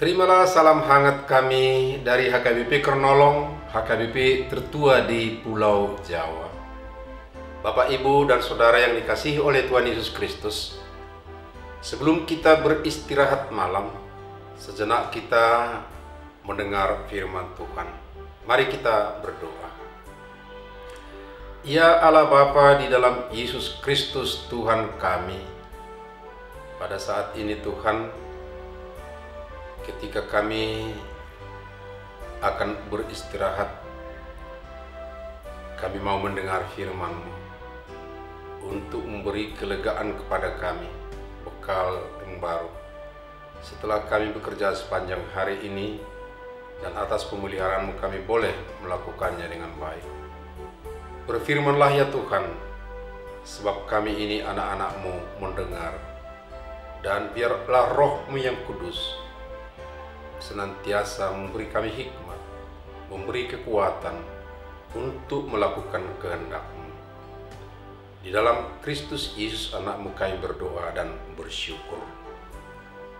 Terimalah salam hangat kami dari HKBP Kernolong, HKBP tertua di Pulau Jawa. Bapak, Ibu, dan Saudara yang dikasihi oleh Tuhan Yesus Kristus, sebelum kita beristirahat malam, sejenak kita mendengar firman Tuhan. Mari kita berdoa. Ya Allah Bapa di dalam Yesus Kristus Tuhan kami, pada saat ini Tuhan, ketika kami akan beristirahat, kami mau mendengar firman-Mu untuk memberi kelegaan kepada kami, bekal yang baru. Setelah kami bekerja sepanjang hari ini, dan atas pemeliharaan-Mu kami boleh melakukannya dengan baik. Berfirmanlah ya Tuhan, sebab kami ini anak-anak-Mu mendengar, dan biarlah Roh-Mu yang kudus senantiasa memberi kami hikmat, memberi kekuatan untuk melakukan kehendak-Mu. Di dalam Kristus Yesus anak-Mu kami berdoa dan bersyukur.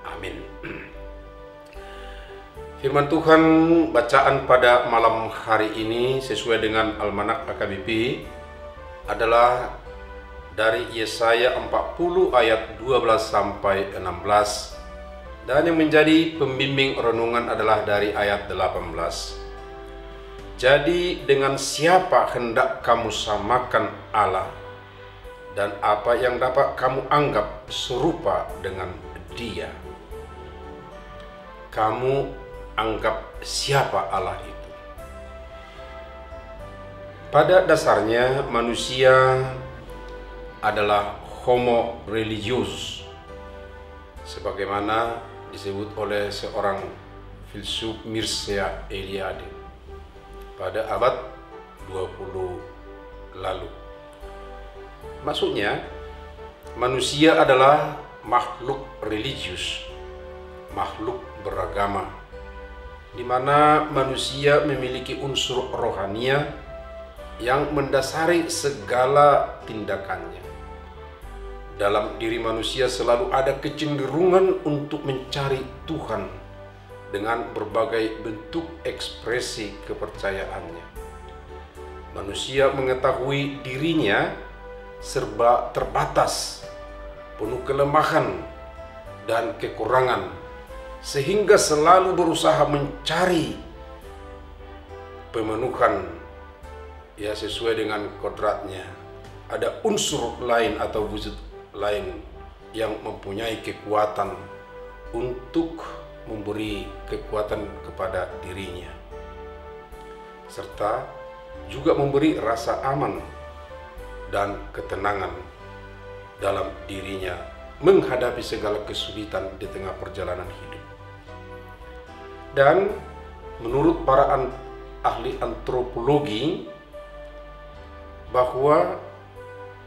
Amin. Firman Tuhan bacaan pada malam hari ini sesuai dengan Almanak HKBP adalah dari Yesaya 40 ayat 12 sampai 16. Dan yang menjadi pembimbing renungan adalah dari ayat 18. Jadi dengan siapa hendak kamu samakan Allah, dan apa yang dapat kamu anggap serupa dengan Dia? Kamu anggap siapa Allah itu? Pada dasarnya manusia adalah homo religius, sebagaimana disebut oleh seorang filsuf Mircea Eliade pada abad 20 lalu. Maksudnya, manusia adalah makhluk religius, makhluk beragama, di mana manusia memiliki unsur rohania yang mendasari segala tindakannya. Dalam diri manusia selalu ada kecenderungan untuk mencari Tuhan dengan berbagai bentuk ekspresi kepercayaannya. Manusia mengetahui dirinya serba terbatas, penuh kelemahan dan kekurangan, sehingga selalu berusaha mencari pemenuhan sesuai dengan kodratnya. Ada unsur lain atau wujud lain yang mempunyai kekuatan untuk memberi kekuatan kepada dirinya, serta juga memberi rasa aman dan ketenangan dalam dirinya menghadapi segala kesulitan di tengah perjalanan hidup. Dan menurut para ahli antropologi, bahwa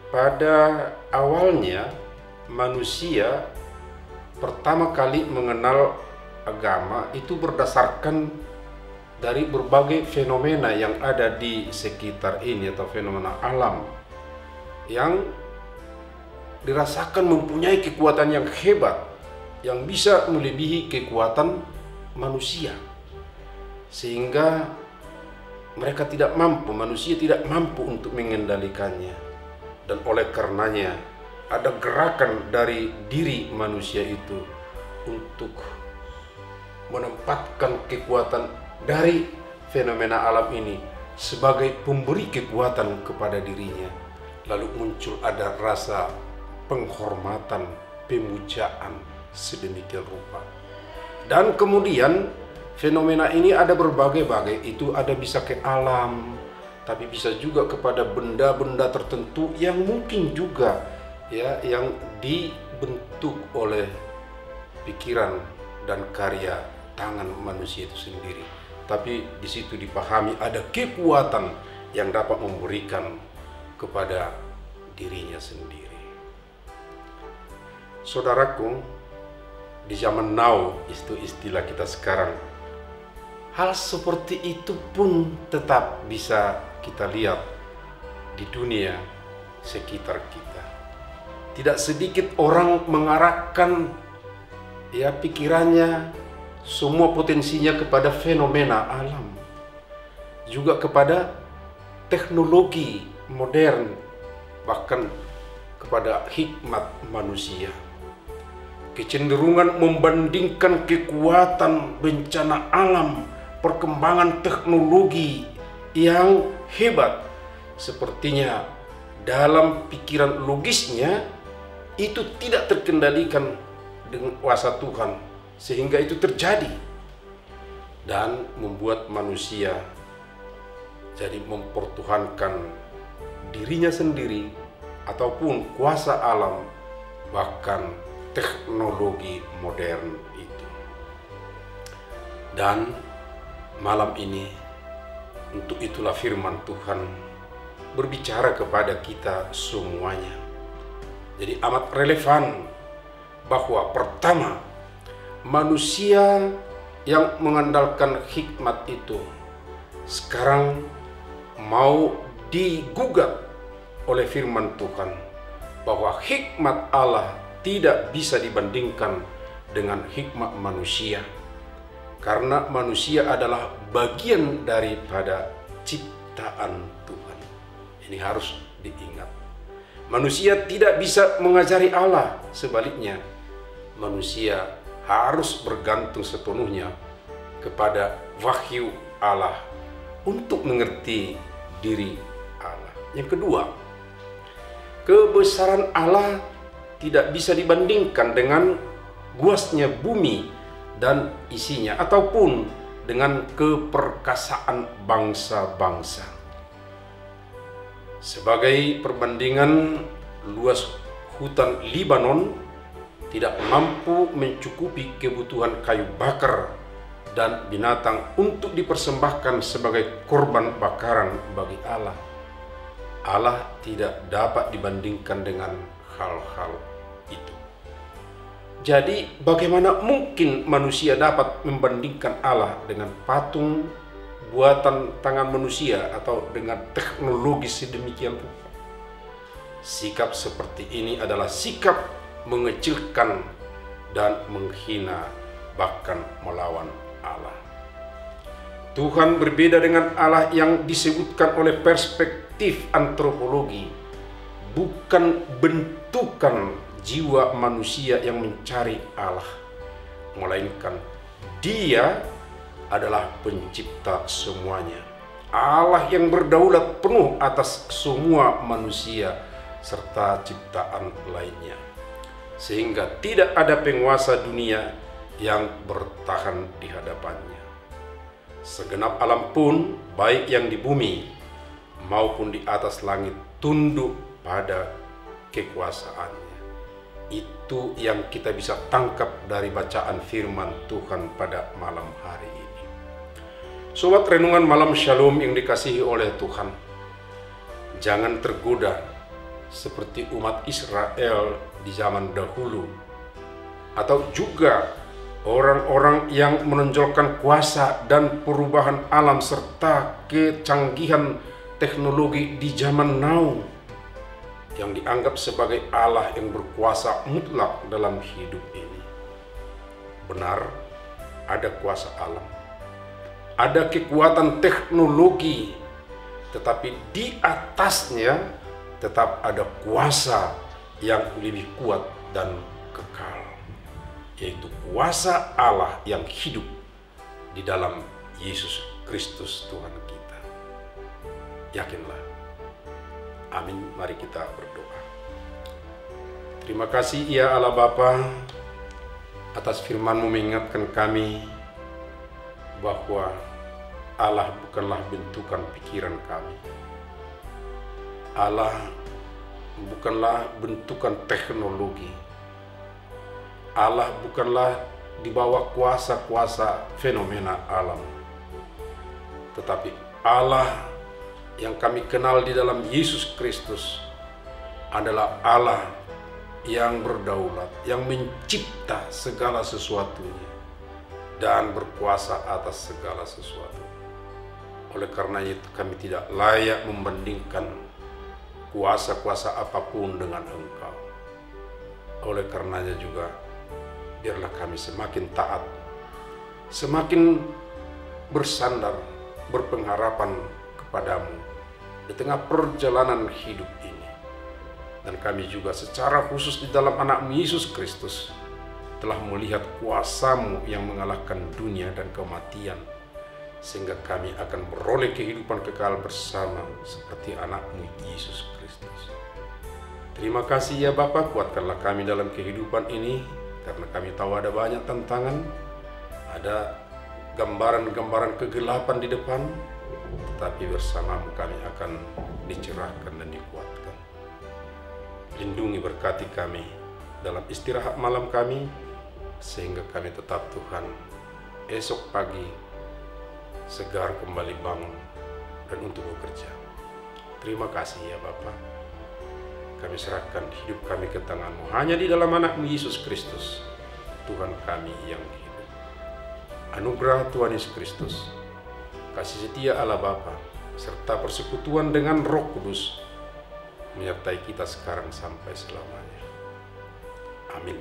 pada awalnya manusia pertama kali mengenal agama itu berdasarkan dari berbagai fenomena yang ada di sekitar ini, atau fenomena alam yang dirasakan mempunyai kekuatan yang hebat yang bisa melebihi kekuatan manusia, sehingga manusia tidak mampu untuk mengendalikannya. Dan oleh karenanya ada gerakan dari diri manusia itu untuk menempatkan kekuatan dari fenomena alam ini sebagai pemberi kekuatan kepada dirinya. Lalu muncul ada rasa penghormatan, pemujaan sedemikian rupa. Dan kemudian fenomena ini ada berbagai-bagai, itu ada bisa ke alam, tapi bisa juga kepada benda-benda tertentu yang mungkin juga yang dibentuk oleh pikiran dan karya tangan manusia itu sendiri. Tapi di situ dipahami ada kekuatan yang dapat memberikan kepada dirinya sendiri. Saudaraku, di zaman now, itu istilah kita sekarang, hal seperti itu pun tetap bisa kita lihat di dunia sekitar kita. Tidak sedikit orang mengarahkan pikirannya semua potensinya kepada fenomena alam, juga kepada teknologi modern, bahkan kepada hikmat manusia. Kecenderungan membandingkan kekuatan bencana alam, perkembangan teknologi yang hebat, sepertinya dalam pikiran logisnya itu tidak terkendalikan dengan kuasa Tuhan, sehingga itu terjadi dan membuat manusia jadi mempertuhankan dirinya sendiri ataupun kuasa alam, bahkan teknologi modern itu. Dan malam ini, untuk itulah firman Tuhan berbicara kepada kita semuanya. Jadi amat relevan bahwa pertama, manusia yang mengandalkan hikmat itu sekarang mau digugat oleh firman Tuhan bahwa hikmat Allah tidak bisa dibandingkan dengan hikmat manusia, karena manusia adalah bagian daripada ciptaan Tuhan. Ini harus diingat. Manusia tidak bisa mengajari Allah, sebaliknya manusia harus bergantung sepenuhnya kepada wahyu Allah untuk mengerti diri Allah. Yang kedua, kebesaran Allah tidak bisa dibandingkan dengan luasnya bumi dan isinya, ataupun dengan keperkasaan bangsa-bangsa. Sebagai perbandingan, luas hutan Libanon tidak mampu mencukupi kebutuhan kayu bakar dan binatang untuk dipersembahkan sebagai korban bakaran bagi Allah. Allah tidak dapat dibandingkan dengan hal-hal itu. Jadi bagaimana mungkin manusia dapat membandingkan Allah dengan patung buatan tangan manusia atau dengan teknologi sedemikian rupa? Sikap seperti ini adalah sikap mengecilkan dan menghina, bahkan melawan Allah. Tuhan berbeda dengan Allah yang disebutkan oleh perspektif antropologi, bukan bentukan jiwa manusia yang mencari Allah, melainkan Dia adalah pencipta semuanya, Allah yang berdaulat penuh atas semua manusia serta ciptaan lainnya, sehingga tidak ada penguasa dunia yang bertahan di hadapannya. Segenap alam pun, baik yang di bumi maupun di atas langit, tunduk pada kekuasaannya. Itu yang kita bisa tangkap dari bacaan firman Tuhan pada malam hari ini. Sobat Renungan Malam Shalom yang dikasihi oleh Tuhan, jangan tergoda seperti umat Israel di zaman dahulu, atau juga orang-orang yang menonjolkan kuasa dan perubahan alam serta kecanggihan teknologi di zaman now, yang dianggap sebagai Allah yang berkuasa mutlak dalam hidup ini. Benar, ada kuasa alam, ada kekuatan teknologi, tetapi di atasnya tetap ada kuasa yang lebih kuat dan kekal, yaitu kuasa Allah yang hidup di dalam Yesus Kristus Tuhan kita. Yakinlah. Amin. Mari kita berdoa. Terima kasih ya Allah Bapa, atas firman-Mu mengingatkan kami bahwa Allah bukanlah bentukan pikiran kami. Allah bukanlah bentukan teknologi. Allah bukanlah di bawah kuasa-kuasa fenomena alam. Tetapi Allah yang kami kenal di dalam Yesus Kristus adalah Allah yang berdaulat, yang mencipta segala sesuatunya dan berkuasa atas segala sesuatu. Oleh karena itu kami tidak layak membandingkan kuasa-kuasa apapun dengan Engkau. Oleh karenanya juga biarlah kami semakin taat semakin bersandar, berpengharapan kepadamu di tengah perjalanan hidup ini. Dan kami juga secara khusus di dalam anak-Mu Yesus Kristus telah melihat kuasa-Mu yang mengalahkan dunia dan kematian, sehingga kami akan beroleh kehidupan kekal bersama seperti anak-Mu Yesus Kristus. Terima kasih ya Bapa, kuatkanlah kami dalam kehidupan ini, karena kami tahu ada banyak tantangan, ada gambaran-gambaran kegelapan di depan, tetapi bersama-Mu kami akan dicerahkan dan dikuatkan. Lindungi, berkati kami dalam istirahat malam kami, sehingga kami tetap Tuhan esok pagi segar kembali bangun dan untuk bekerja. Terima kasih ya Bapa. Kami serahkan hidup kami ke tangan-Mu, hanya di dalam anak-Mu Yesus Kristus, Tuhan kami yang hidup. Anugerah Tuhan Yesus Kristus, kasih setia Allah Bapa, serta persekutuan dengan Roh Kudus menyertai kita sekarang sampai selamanya. Amin.